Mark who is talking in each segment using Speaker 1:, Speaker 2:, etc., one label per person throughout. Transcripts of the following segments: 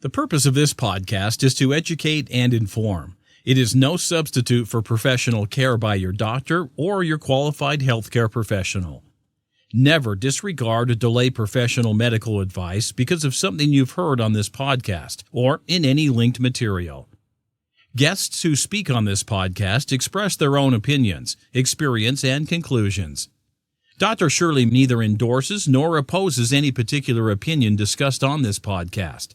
Speaker 1: The purpose of this podcast is to educate and inform. It is no substitute for professional care by your doctor or your qualified healthcare professional. Never disregard or delay professional medical advice because of something you've heard on this podcast or in any linked material. Guests who speak on this podcast express their own opinions, experience, and conclusions. Dr. Shirley neither endorses nor opposes any particular opinion discussed on this podcast.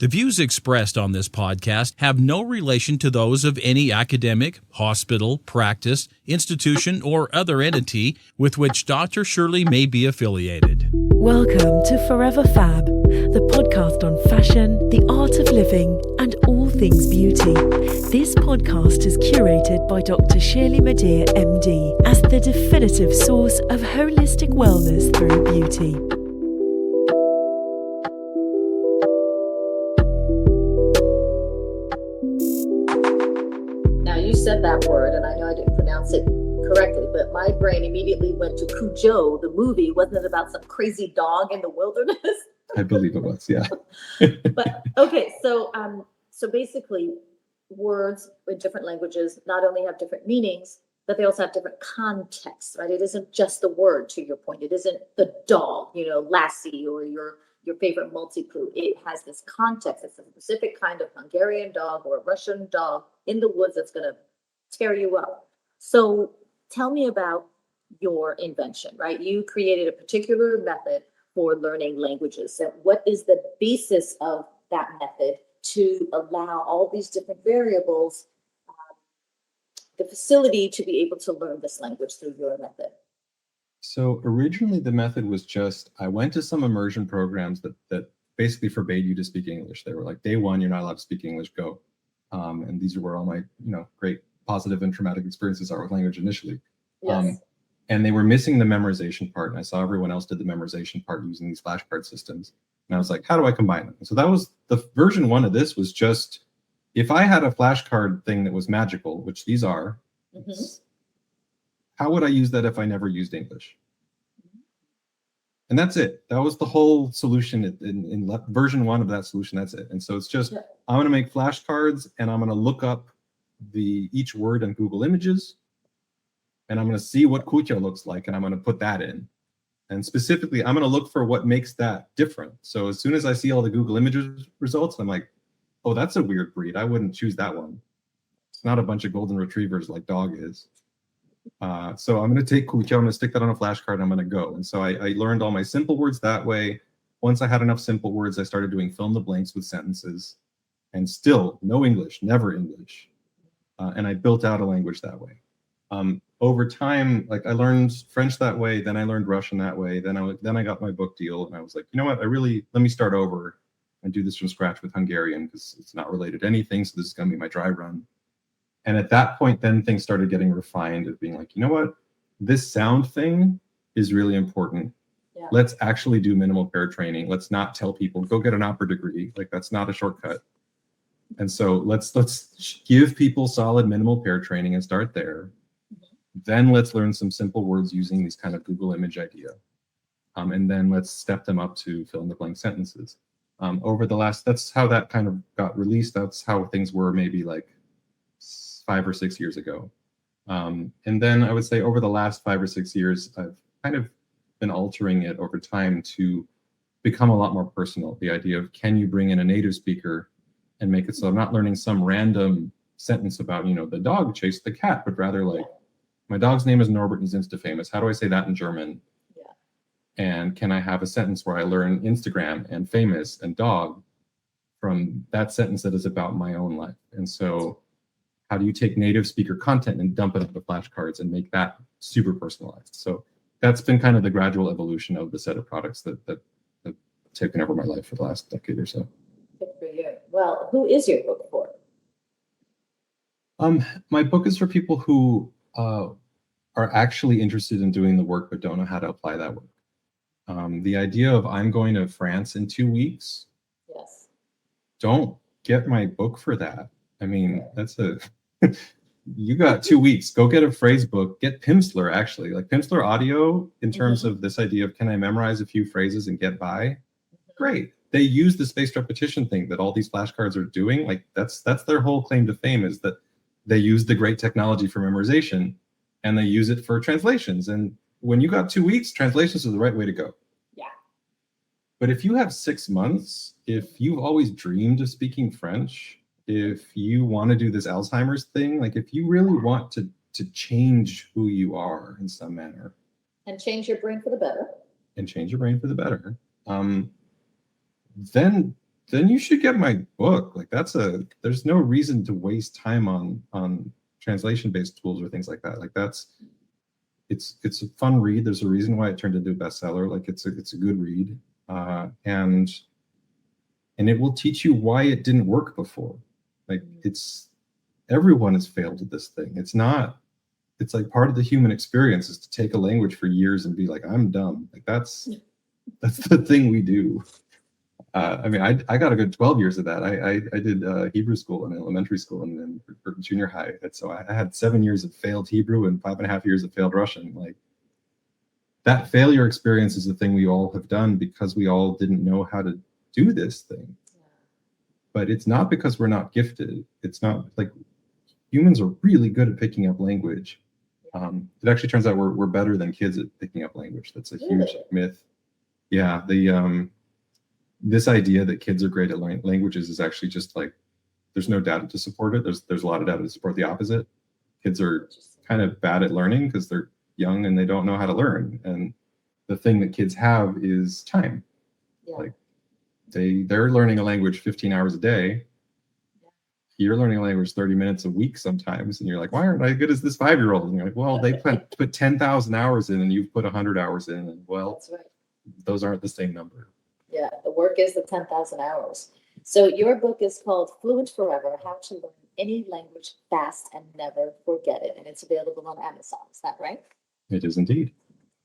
Speaker 1: The views expressed on this podcast have no relation to those of any academic, hospital, practice, institution, or other entity with which Dr. Shirley may be affiliated.
Speaker 2: Welcome to Forever Fab, the podcast on fashion, the art of living, and all things beauty. This podcast is curated by Dr. Shirley Madeir, MD, as the definitive source of holistic wellness through beauty.
Speaker 3: Said that word, and I know I didn't pronounce it correctly, but my brain immediately went to Cujo, the movie. Wasn't it about some crazy dog in the wilderness?
Speaker 4: I believe it was, yeah.
Speaker 3: But okay, so basically, words in different languages not only have different meanings, but they also have different contexts, right? It isn't just the word. To your point, it isn't the dog, Lassie, or your favorite multi-poo. It has this context. It's a specific kind of Hungarian dog or a Russian dog in the woods that's going to tear you up. So tell me about your invention, right? You created a particular method for learning languages. So what is the basis of that method to allow all these different variables, the facility to be able to learn this language through your method?
Speaker 4: So originally the method was just, I went to some immersion programs that basically forbade you to speak English. They were like, day one, you're not allowed to speak English, go. And these were all my, great positive and traumatic experiences are with language initially.
Speaker 3: Yes.
Speaker 4: And they were missing the memorization part. And I saw everyone else did the memorization part using these flashcard systems. And I was like, how do I combine them? And so that was the version one of this was just, if I had a flashcard thing that was magical, which these are, how would I use that if I never used English? And that's it. That was the whole solution in version one of that solution. That's it. And so it's just, I'm going to make flashcards and I'm going to look up each word in Google Images. And I'm going to see what kucha looks like. And I'm going to put that in. And specifically, I'm going to look for what makes that different. So as soon as I see all the Google Images results, I'm like, oh, that's a weird breed. I wouldn't choose that one. It's not a bunch of golden retrievers like dog is. So I'm going to take kucha, I'm going to stick that on a flashcard, and I'm going to go. And so I learned all my simple words that way. Once I had enough simple words, I started doing fill in the blanks with sentences. And still, no English, never English. And I built out a language that way. Over time, like I learned French that way, then I learned Russian that way. Then I got my book deal, and I was like, you know what? Let me start over and do this from scratch with Hungarian because it's not related to anything. So this is going to be my dry run. And at that point, then things started getting refined of being like, you know what? This sound thing is really important. Yeah. Let's actually do minimal pair training. Let's not tell people, go get an opera degree. Like that's not a shortcut. And so let's give people solid minimal pair training and start there. Then let's learn some simple words using these kind of Google image idea. And then let's step them up to fill in the blank sentences. That's how that kind of got released. That's how things were maybe like 5 or 6 years ago. And then I would say over the last 5 or 6 years, I've kind of been altering it over time to become a lot more personal. The idea of, can you bring in a native speaker and make it so I'm not learning some random sentence about, the dog chased the cat, but rather like, my dog's name is Norbert and he's Insta famous. How do I say that in German? Yeah. And can I have a sentence where I learn Instagram and famous and dog from that sentence that is about my own life? And so how do you take native speaker content and dump it into flashcards and make that super personalized? So that's been kind of the gradual evolution of the set of products that have taken over my life for the last decade or so.
Speaker 3: Good for you. Well, who is your book for?
Speaker 4: My book is for people who are actually interested in doing the work but don't know how to apply that work. The idea of I'm going to France in 2 weeks.
Speaker 3: Yes.
Speaker 4: Don't get my book for that. I mean, you got 2 weeks. Go get a phrase book. Get Pimsleur, actually. Like Pimsleur audio in terms of this idea of, can I memorize a few phrases and get by? Great. they use the spaced repetition thing that all these flashcards are doing. Like that's their whole claim to fame, is that they use the great technology for memorization and they use it for translations. And when you got 2 weeks, translations are the right way to go.
Speaker 3: Yeah.
Speaker 4: But if you have 6 months, if you've always dreamed of speaking French, if you want to do this Alzheimer's thing, like if you really want to change who you are in some manner,
Speaker 3: And change your brain for the better.
Speaker 4: and change your brain for the better, then you should get my book. Like there's no reason to waste time on translation-based tools or things like that. Like it's a fun read. There's a reason why it turned into a bestseller. Like it's a good read, and it will teach you why it didn't work before. Like everyone has failed at this thing. It's like part of the human experience is to take a language for years and be like, I'm dumb. Like that's the thing we do. I mean, I got a good 12 years of that. I did Hebrew school in elementary school and then for junior high. And so I had 7 years of failed Hebrew and 5.5 years of failed Russian. Like that failure experience is the thing we all have done because we all didn't know how to do this thing. But it's not because we're not gifted. It's not like humans are really good at picking up language. It actually turns out we're better than kids at picking up language. That's a huge myth. Yeah, this idea that kids are great at languages is actually just like, there's no data to support it. There's a lot of data to support the opposite. Kids are kind of bad at learning because they're young and they don't know how to learn. And the thing that kids have is time. Yeah. Like they're learning a language 15 hours a day. You're learning a language 30 minutes a week sometimes, and you're like, why aren't I good as this 5-year-old? And you're like, well, they put 10,000 hours in and you've put 100 hours in, and well, that's right. Those aren't the same number.
Speaker 3: Yeah, the work is the 10,000 hours. So your book is called Fluent Forever, How to Learn Any Language Fast and Never Forget It, and it's available on Amazon. Is that right?
Speaker 4: It is indeed.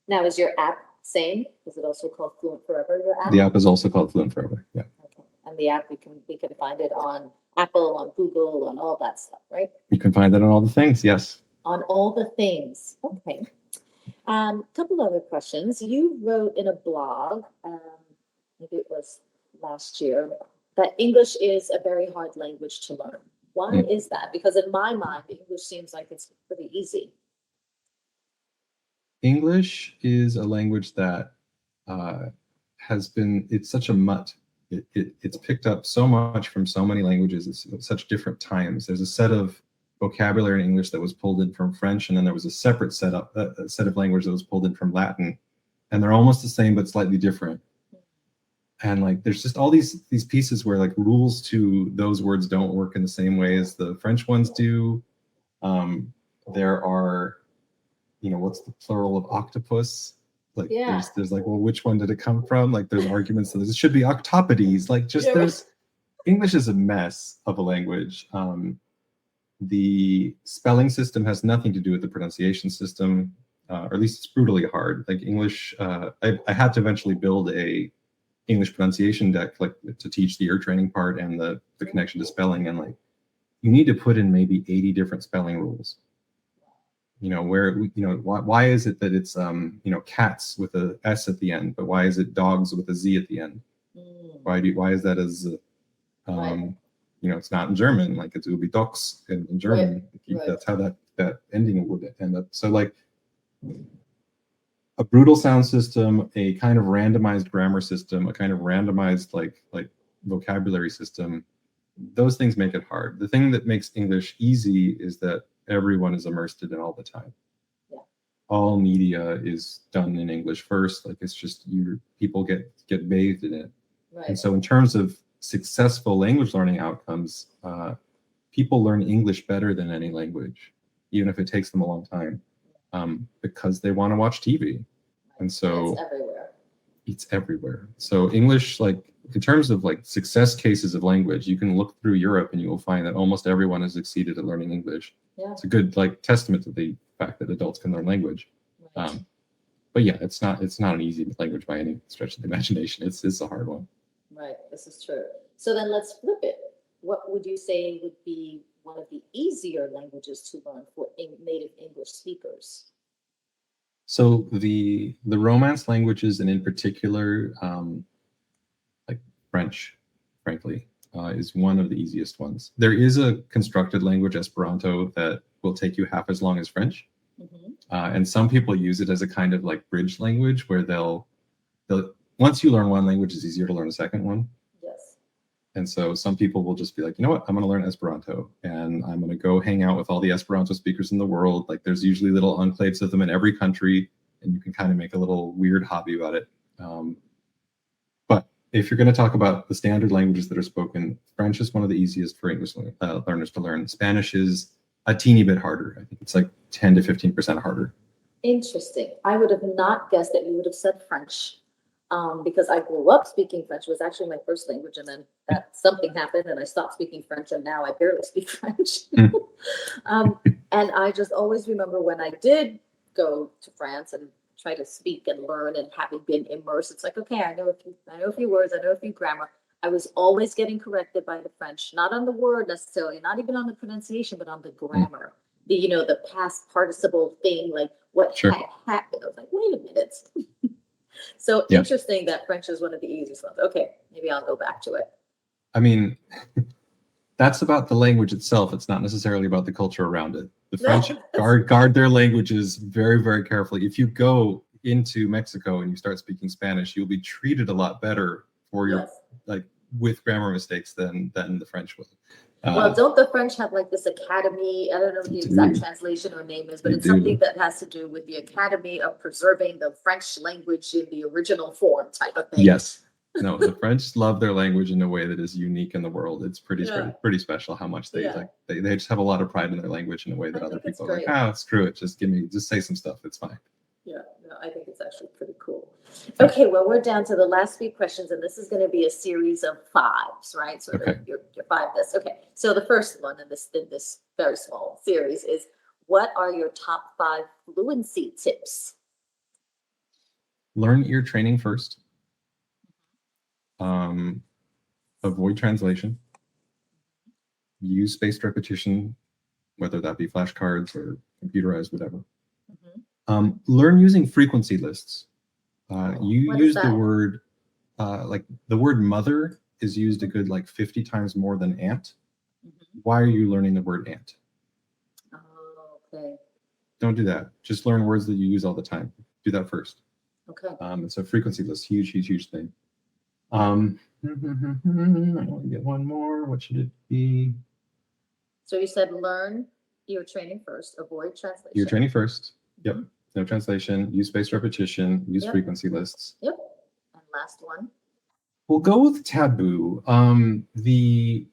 Speaker 3: Now, is your app same? Is it also called Fluent Forever, your app?
Speaker 4: The app is also called Fluent Forever, yeah.
Speaker 3: Okay. And the app, we can find it on Apple, on Google, on all that stuff, right?
Speaker 4: You can find that on all the things, yes.
Speaker 3: On all the things. Okay. Couple other questions. You wrote in a blog, maybe it was last year, that English is a very hard language to learn. Why is that? Because in my mind, English seems like it's pretty easy.
Speaker 4: English is a language that it's such a mutt. It's picked up so much from so many languages at such different times. There's a set of vocabulary in English that was pulled in from French, and then there was a separate set of language that was pulled in from Latin, and they're almost the same but slightly different. And like there's just all these pieces where like rules to those words don't work in the same way as the French ones do. There are, what's the plural of octopus? Like there's like, well, which one did it come from? Like there's arguments that it should be octopodes. Like there's English is a mess of a language. The spelling system has nothing to do with the pronunciation system, or at least it's brutally hard. Like English, I had to eventually build a English pronunciation deck, like to teach the ear training part and the connection to spelling. And like, you need to put in maybe 80 different spelling rules. Why is it that it's, cats with a S at the end, but why is it dogs with a Z at the end? Why is that as, it's not in German, like it would be dogs in German. Right. That's how that ending would end up. So like a brutal sound system, a kind of randomized grammar system, a kind of randomized like vocabulary system, those things make it hard. The thing that makes English easy is that everyone is immersed in it all the time. Yeah. All media is done in English first. Like it's just people get bathed in it. Right. And so in terms of successful language learning outcomes, people learn English better than any language, even if it takes them a long time, because they want to watch TV. And so it's everywhere. So English, like in terms of like success cases of language, you can look through Europe and you will find that almost everyone has succeeded at learning English. Yeah. It's a good like testament to the fact that adults can learn language. Right. But yeah, it's not an easy language by any stretch of the imagination. It's a hard one.
Speaker 3: Right, this is true. So then let's flip it. What would you say would be one of the easier languages to learn for native English speakers?
Speaker 4: So the Romance languages, and in particular, like French, frankly, is one of the easiest ones. There is a constructed language, Esperanto, that will take you half as long as French. And some people use it as a kind of like bridge language where they'll once you learn one language, it's easier to learn a second one.
Speaker 3: Yes.
Speaker 4: And so some people will just be like, you know what, I'm going to learn Esperanto and I'm going to go hang out with all the Esperanto speakers in the world. Like there's usually little enclaves of them in every country, and you can kind of make a little weird hobby about it. But if you're going to talk about the standard languages that are spoken, French is one of the easiest for English learners to learn. Spanish is a teeny bit harder. I think it's like 10 to 15% harder.
Speaker 3: Interesting. I would have not guessed that you would have said French, because I grew up speaking French. It was actually my first language, and then something happened and I stopped speaking French, and now I barely speak French. And I just always remember when I did go to France and try to speak and learn, and having been immersed, it's like, okay, I know a few words, I know a few grammar. I was always getting corrected by the French, not on the word necessarily, not even on the pronunciation, but on the grammar. The past participle thing, like what had happened. I was like, wait a minute. So interesting that French is one of the easiest ones. Okay, maybe I'll go back to it.
Speaker 4: I mean, that's about the language itself. It's not necessarily about the culture around it. The French guard their languages very, very carefully. If you go into Mexico and you start speaking Spanish, you'll be treated a lot better for your like with grammar mistakes than the French will.
Speaker 3: Well, don't the French have like this academy? I don't know what the exact translation or name is, but it's something that has to do with the Academy of Preserving the French Language in the Original Form type of thing.
Speaker 4: Yes. No, the French love their language in a way that is unique in the world. It's pretty special how much they just have a lot of pride in their language in a way that other people are like, screw it, just say some stuff, it's fine.
Speaker 3: Yeah, no, I think it's actually pretty cool. Okay, well, we're down to the last few questions, and this is going to be a series of 5s, right? So your 5 this. Okay, so the first one in this very small series is, what are your top 5 fluency tips?
Speaker 4: Learn ear training first. Avoid translation. Use spaced repetition, whether that be flashcards or computerized, whatever. Learn using frequency lists. You use the word, like the word mother is used a good like 50 times more than aunt. Why are you learning the word aunt?
Speaker 3: Oh, okay.
Speaker 4: Don't do that. Just learn words that you use all the time. Do that first.
Speaker 3: Okay.
Speaker 4: So frequency list, huge thing. I want to get one more. What should it be?
Speaker 3: So you said learn ear training first, avoid translation.
Speaker 4: Ear training first. Yep. No translation. Use spaced repetition. Use frequency lists.
Speaker 3: Yep. And last one.
Speaker 4: We'll go with taboo. Do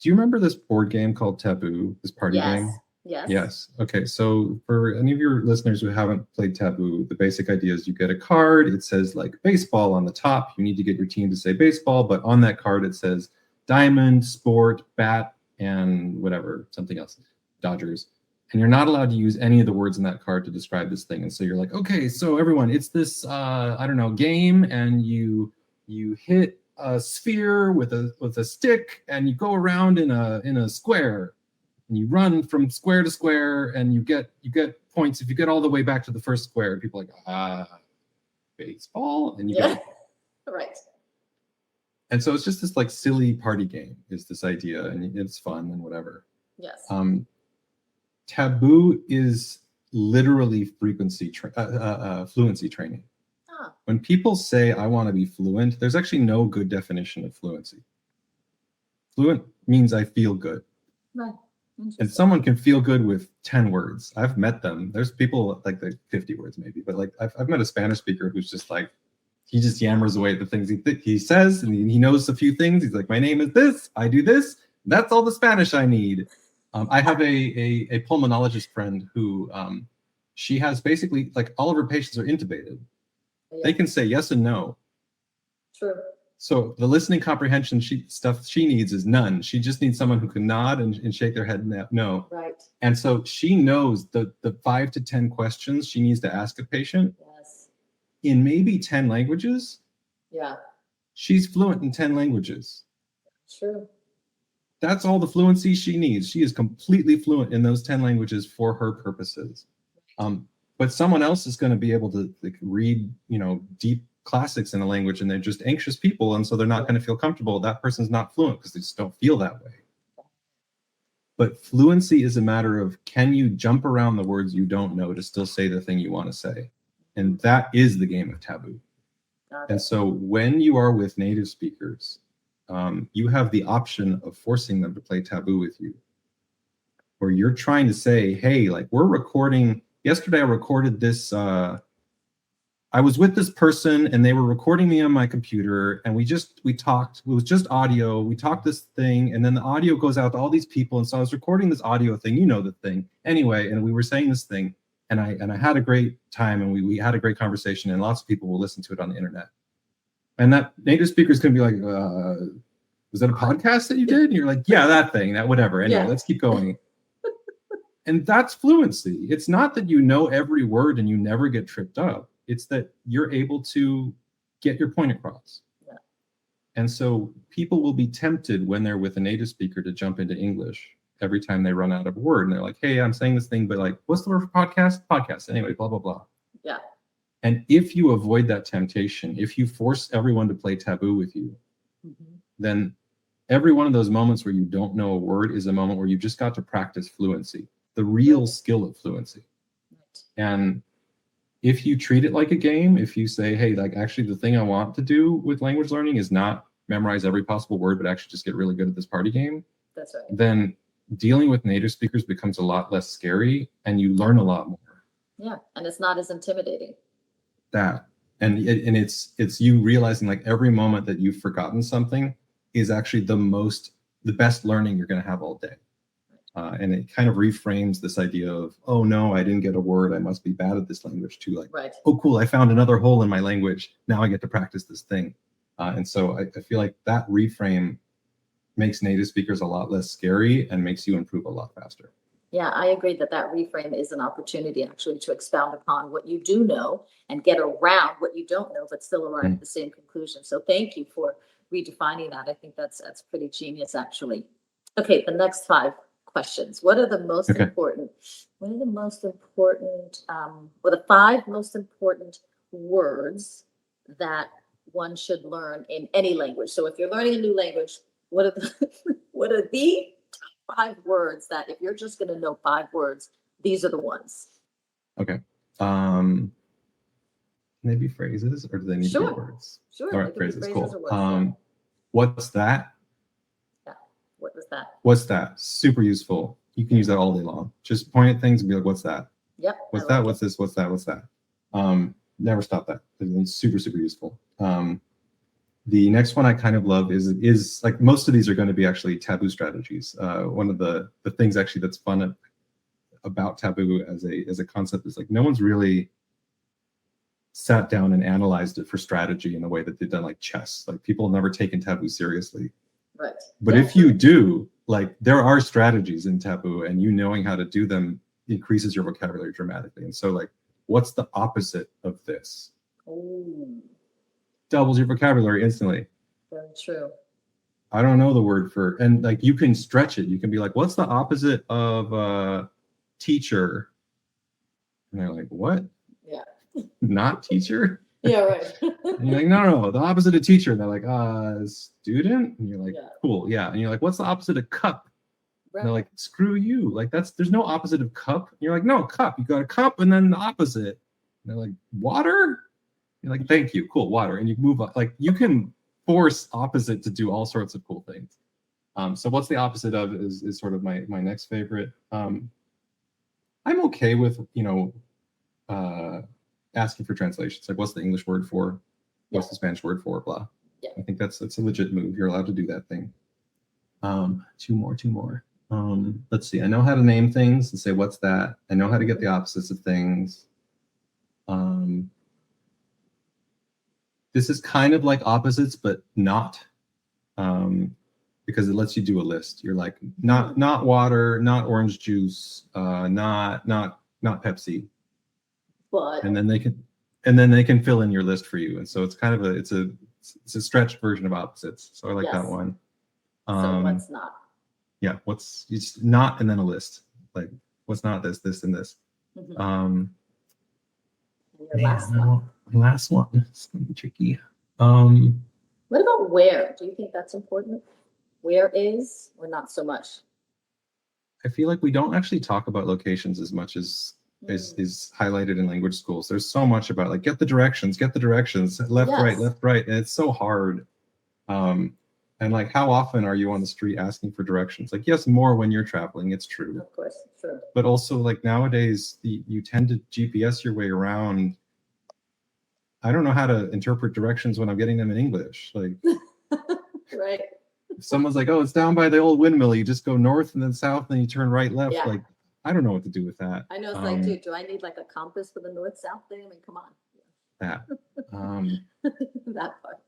Speaker 4: you remember this board game called Taboo? This party game? Yes. Okay. So for any of your listeners who haven't played Taboo, the basic idea is you get a card. It says like baseball on the top. You need to get your team to say baseball, but on that card it says diamond, sport, bat, and whatever, something else, Dodgers. And you're not allowed to use any of the words in that card to describe this thing. And so you're like, okay, so everyone, it's this game, and you hit a sphere with a stick, and you go around in a square, and you run from square to square, and you get points if you get all the way back to the first square. And people are like, baseball, and you get
Speaker 3: right.
Speaker 4: And so it's just this like silly party game is this idea, and it's fun and whatever.
Speaker 3: Yes.
Speaker 4: Taboo is literally fluency training. When people say, I want to be fluent, there's actually no good definition of fluency. Fluent means I feel good.
Speaker 3: Right.
Speaker 4: And someone can feel good with 10 words. I've met them. There's people like 50 words maybe, but like I've met a Spanish speaker who's just like, he just yammers away at the things he says, and he knows a few things. He's like, my name is this, I do this. That's all the Spanish I need. I have a pulmonologist friend who she has basically like all of her patients are intubated. Yeah. They can say yes and no.
Speaker 3: True.
Speaker 4: So the listening comprehension stuff she needs is none. She just needs someone who can nod and shake their head no.
Speaker 3: Right.
Speaker 4: And so she knows the 5 to 10 questions she needs to ask a patient.
Speaker 3: Yes.
Speaker 4: In maybe 10 languages.
Speaker 3: Yeah.
Speaker 4: She's fluent in 10 languages.
Speaker 3: True.
Speaker 4: That's all the fluency she needs. She is completely fluent in those 10 languages for her purposes. But someone else is going to be able to like read, deep classics in a language and they're just anxious people, and so they're not going to feel comfortable. That person's not fluent because they just don't feel that way. But fluency is a matter of, can you jump around the words you don't know to still say the thing you want to say? And that is the game of taboo. And so when you are with native speakers, you have the option of forcing them to play taboo with you, where you're trying to say, hey, like, we're recording. Yesterday I recorded this. I was with this person and they were recording me on my computer, and we talked. It was just audio. We talked this thing, and then the audio goes out to all these people. And so I was recording this audio thing, you know, the thing anyway. And we were saying this thing, and I had a great time, and we had a great conversation, and lots of people will listen to it on the internet. And that native speaker is going to be like, was that a podcast that you did? And you're like, yeah, that thing, that whatever. Anyway, let's keep going. And that's fluency. It's not that you know every word and you never get tripped up. It's that you're able to get your point across. Yeah. And so people will be tempted when they're with a native speaker to jump into English every time they run out of a word. And they're like, hey, I'm saying this thing, but like, what's the word for podcast? Podcast. Anyway, blah, blah, blah.
Speaker 3: Yeah.
Speaker 4: And if you avoid that temptation, if you force everyone to play taboo with you, then every one of those moments where you don't know a word is a moment where you just got to practice fluency, the real skill of fluency. And if you treat it like a game, if you say, hey, like, actually the thing I want to do with language learning is not memorize every possible word, but actually just get really good at this party game.
Speaker 3: That's right.
Speaker 4: Then dealing with native speakers becomes a lot less scary, and you learn a lot more.
Speaker 3: Yeah, and it's not as intimidating.
Speaker 4: That, and it's you realizing, like, every moment that you've forgotten something is actually the best learning you're going to have all day. And it kind of reframes this idea of, oh no, I didn't get a word, I must be bad at this language, to like, right. Oh cool, I found another hole in my language, now I get to practice this thing. And so I feel like that reframe makes native speakers a lot less scary and makes you improve a lot faster.
Speaker 3: Yeah, I agree that reframe is an opportunity actually to expound upon what you do know and get around what you don't know, but still arrive at the same conclusion. So thank you for redefining that. I think that's pretty genius, actually. Okay, the next 5 questions. What are the most important? What are the most important? Well, the 5 most important words that one should learn in any language. So if you're learning a new language, what are the top 5 words that, if you're just going to know 5 words, these are the ones?
Speaker 4: Okay. Maybe phrases, or do they need to be words?
Speaker 3: Sure.
Speaker 4: All right, phrases. Cool. What's that?
Speaker 3: What was that?
Speaker 4: What's that? Super useful. You can use that all day long. Just point at things and be like, what's that?
Speaker 3: Yep.
Speaker 4: What's that? What's this? What's that? What's that? Never stop that. It's super, super useful. The next one I kind of love is like, most of these are going to be actually taboo strategies. One of the things actually that's fun about taboo as a concept is, like, no one's really sat down and analyzed it for strategy in the way that they've done like chess. Like, people have never taken taboo seriously.
Speaker 3: Right.
Speaker 4: But if you do, like, there are strategies in taboo, and you knowing how to do them increases your vocabulary dramatically. And so, like, what's the opposite of this?
Speaker 3: Oh.
Speaker 4: Doubles your vocabulary instantly.
Speaker 3: Very true.
Speaker 4: I don't know the word for, and like, you can stretch it. You can be like, what's the opposite of teacher? And they're like, what?
Speaker 3: Yeah.
Speaker 4: Not teacher?
Speaker 3: Yeah, right.
Speaker 4: And you're like, no, the opposite of teacher. And they're like, student? And you're like, cool, yeah. And you're like, what's the opposite of cup? Right. And they're like, screw you. Like, there's no opposite of cup. And you're like, no, cup. You got a cup and then the opposite. And they're like, water? You're like, thank you, cool, water. And you move on. Like, you can force opposite to do all sorts of cool things. So what's the opposite of is sort of my next favorite. I'm okay with, asking for translations. Like, what's the English word for? What's the Spanish word for? Blah. Yeah. I think that's a legit move. You're allowed to do that thing. 2 more. Let's see. I know how to name things and say, what's that? I know how to get the opposites of things. This is kind of like opposites, but not, because it lets you do a list. You're like, not water, not orange juice, not Pepsi.
Speaker 3: But
Speaker 4: and then they can fill in your list for you. And so it's kind of it's a stretched version of opposites. So I like that one.
Speaker 3: So what's not?
Speaker 4: Yeah, it's not, and then a list. Like, what's not this, and this.
Speaker 3: Your last one.
Speaker 4: Last one. It's gonna be tricky.
Speaker 3: What about where? Do you think that's important? Where is, or not so much?
Speaker 4: I feel like we don't actually talk about locations as much as is highlighted in language schools. There's so much about like get the directions, left, right,
Speaker 3: Yes.
Speaker 4: left, right, and it's so hard. And like, how often are you on the street asking for directions? Like, yes, more when you're traveling, it's true.
Speaker 3: Of course, true.
Speaker 4: But also, like nowadays, you tend to GPS your way around. I don't know how to interpret directions when I'm getting them in English. Like,
Speaker 3: Right.
Speaker 4: if someone's like, "Oh, it's down by the old windmill," you just go north and then south, and then you turn right, left.
Speaker 3: Yeah.
Speaker 4: Like, I don't know what to do with that.
Speaker 3: I know it's like, dude, do I need like a compass for the north-south thing? I mean, come on.
Speaker 4: That.
Speaker 3: That part.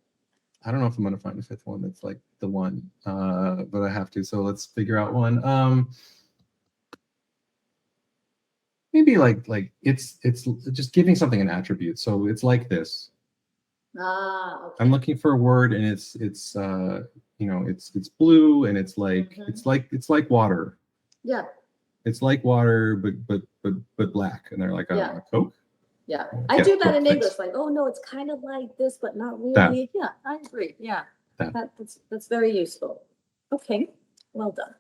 Speaker 4: I don't know if I'm gonna find a fifth one that's like the one, but I have to. So let's figure out one. Maybe like it's just giving something an attribute. So it's like this.
Speaker 3: Okay.
Speaker 4: I'm looking for a word, and it's blue, and it's like it's like water.
Speaker 3: Yeah.
Speaker 4: It's like water, but black. And they're like,
Speaker 3: Yeah.
Speaker 4: Coke.
Speaker 3: Yeah.
Speaker 4: Yeah,
Speaker 3: I do that
Speaker 4: cool,
Speaker 3: in
Speaker 4: thanks.
Speaker 3: English. Like, oh no, it's kind of like this, but not really.
Speaker 4: That.
Speaker 3: Yeah, I agree. Yeah.
Speaker 4: That.
Speaker 3: That's very useful. Okay. Well done.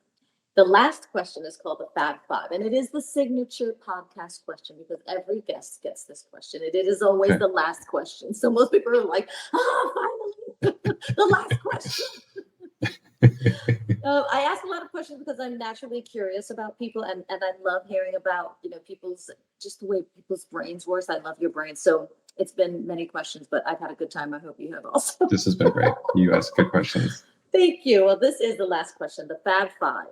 Speaker 3: The last question is called the Fab Five, and it is the signature podcast question because every guest gets this question. It is always the last question. So most people are like, finally, the last question. I ask a lot of questions because I'm naturally curious about people, and I love hearing about, people's, just the way people's brains work. I love your brain. So it's been many questions, but I've had a good time. I hope you have also.
Speaker 4: This has been great. You asked good questions.
Speaker 3: Thank you. Well, this is the last question, the Fab Five.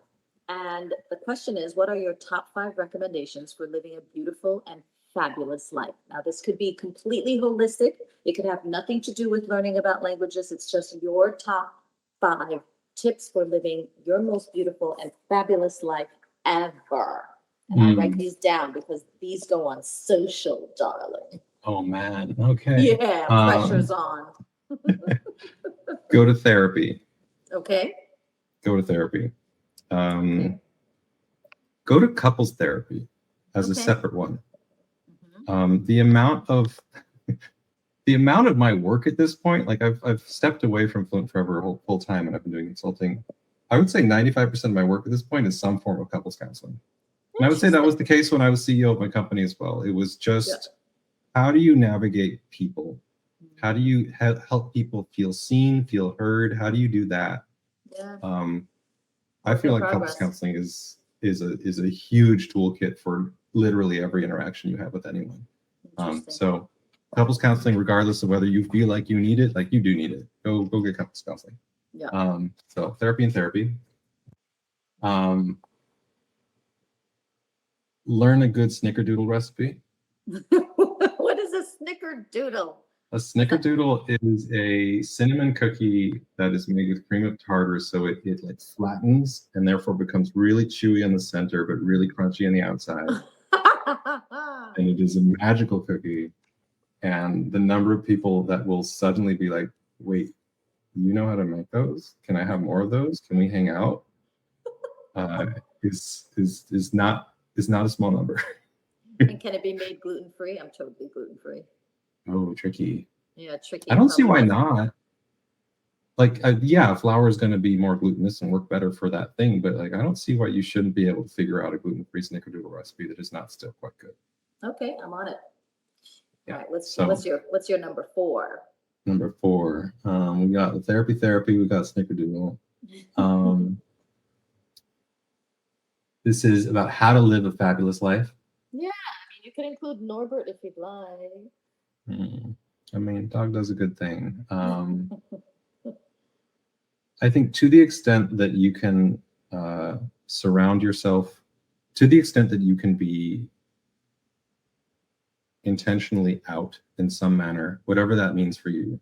Speaker 3: And the question is, what are your top 5 recommendations for living a beautiful and fabulous life? Now, this could be completely holistic. It could have nothing to do with learning about languages. It's just your top 5 tips for living your most beautiful and fabulous life ever. And I write these down because these go on social, darling.
Speaker 4: Oh, man. Okay.
Speaker 3: Yeah, pressure's on.
Speaker 4: Go to therapy.
Speaker 3: Okay.
Speaker 4: Go to therapy. Go to couples therapy as a separate one. The amount of my work at this point, like I've stepped away from Fluent Forever full time, and I've been doing consulting. I would say 95% of my work at this point is some form of couples counseling. And I would say that was the case when I was CEO of my company as well. It was just, how do you navigate people? How do you help people feel seen, feel heard? How do you do that?
Speaker 3: Yeah.
Speaker 4: I feel like couples counseling is a huge toolkit for literally every interaction you have with anyone. So couples counseling, regardless of whether you feel like you need it, like you do need it, go get couples counseling.
Speaker 3: Yeah.
Speaker 4: So therapy. Learn a good snickerdoodle recipe.
Speaker 3: What is a snickerdoodle?
Speaker 4: A snickerdoodle is a cinnamon cookie that is made with cream of tartar, so it like flattens and therefore becomes really chewy on the center, but really crunchy on the outside. And it is a magical cookie. And the number of people that will suddenly be like, "Wait, you know how to make those? Can I have more of those? Can we hang out?" Is not a small number.
Speaker 3: And can it be made gluten-free? I'm totally gluten-free.
Speaker 4: Oh, tricky.
Speaker 3: Yeah, tricky.
Speaker 4: I don't see why not. Like, flour is going to be more glutinous and work better for that thing, but like, I don't see why you shouldn't be able to figure out a gluten-free snickerdoodle recipe that is not still quite good.
Speaker 3: Okay, I'm on it.
Speaker 4: Yeah.
Speaker 3: All right, what's your number 4?
Speaker 4: Number 4, we got the therapy. We got snickerdoodle. This is about how to live a fabulous life.
Speaker 3: Yeah, I mean, you could include Norbert if you'd like.
Speaker 4: I mean, dog does a good thing. I think to the extent that you can surround yourself, to the extent that you can be intentionally out in some manner, whatever that means for you,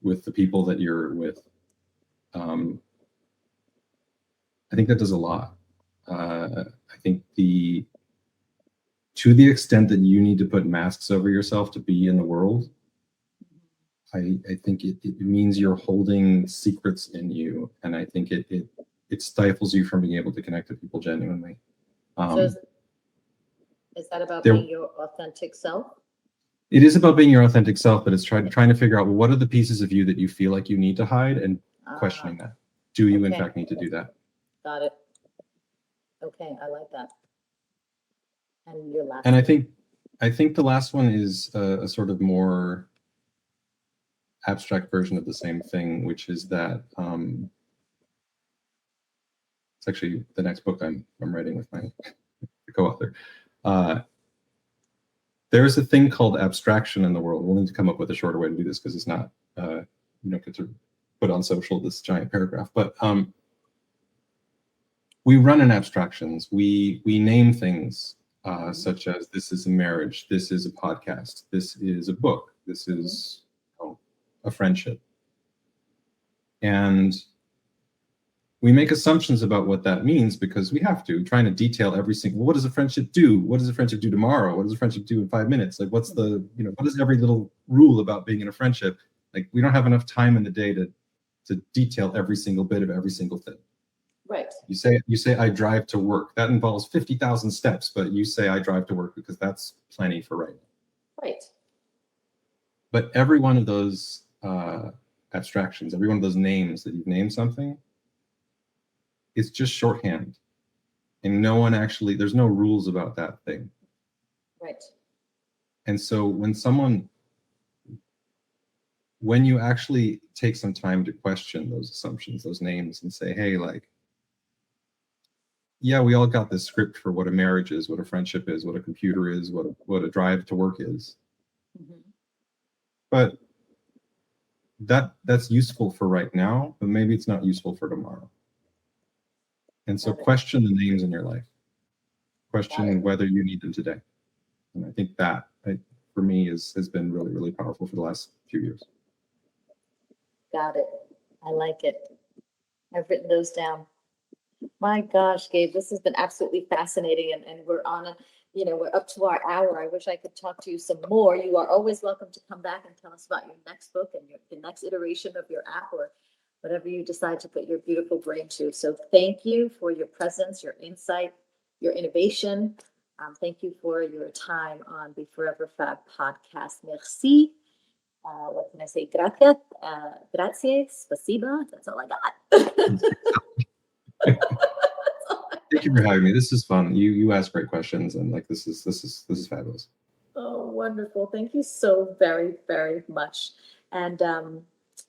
Speaker 4: with the people that you're with, I think that does a lot. I think to the extent that you need to put masks over yourself to be in the world, I think it means you're holding secrets in you, and I think it stifles you from being able to connect to people genuinely.
Speaker 3: So is that about being your authentic self?
Speaker 4: It is about being your authentic self, but it's trying to figure out, well, what are the pieces of you that you feel like you need to hide, and questioning that. Do you in
Speaker 3: Okay.
Speaker 4: fact need to do that?
Speaker 3: Got it. Okay, I like that. And your last.
Speaker 4: And I think the last one is a sort of more abstract version of the same thing, which is that it's actually the next book I'm writing with my co-author. There's a thing called abstraction in the world. We'll need to come up with a shorter way to do this because it's not, you don't get to put on social this giant paragraph. But we run in abstractions. We name things such as, this is a marriage, this is a podcast, this is a book, this is a friendship. And we make assumptions about what that means because we have to, trying to detail every single, what does a friendship do? What does a friendship do tomorrow? What does a friendship do in 5 minutes? Like, what's the, what is every little rule about being in a friendship? Like, we don't have enough time in the day to detail every single bit of every single thing.
Speaker 3: Right.
Speaker 4: You say I drive to work. That involves 50,000 steps, but you say I drive to work because that's plenty for right now.
Speaker 3: Right.
Speaker 4: But every one of those abstractions, every one of those names that you've named something, it's just shorthand, and no one actually, there's no rules about that thing.
Speaker 3: Right.
Speaker 4: And so when you actually take some time to question those assumptions, those names, and say, hey, like, yeah, we all got this script for what a marriage is, what a friendship is, what a computer is, what a drive to work is.
Speaker 3: Mm-hmm.
Speaker 4: But that's useful for right now, but maybe it's not useful for tomorrow. And so question the names in your life. Question whether you need them today. And I think that, for me, has been really, really powerful for the last few years.
Speaker 3: Got it. I like it. I've written those down. My gosh, Gabe, this has been absolutely fascinating. And we're on we're up to our hour. I wish I could talk to you some more. You are always welcome to come back and tell us about your next book and the next iteration of your app, or whatever you decide to put your beautiful brain to. So thank you for your presence, your insight, your innovation. Thank you for your time on the Forever Fab podcast. Merci. What can I say? Grazie. Spasiba. That's all I got.
Speaker 4: Thank you for having me. This is fun. You ask great questions, and like this is fabulous.
Speaker 3: Oh, wonderful. Thank you so very, very much. And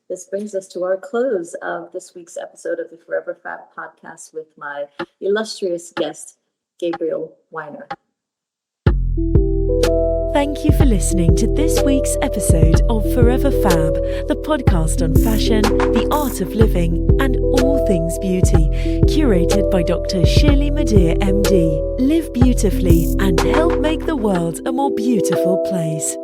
Speaker 3: this brings us to our close of this week's episode of the Forever Fab podcast with my illustrious guest, Gabriel Wyner.
Speaker 2: Thank you for listening to this week's episode of Forever Fab, the podcast on fashion, the art of living, and all things beauty, curated by Dr. Shirley Madeir, MD. Live beautifully and help make the world a more beautiful place.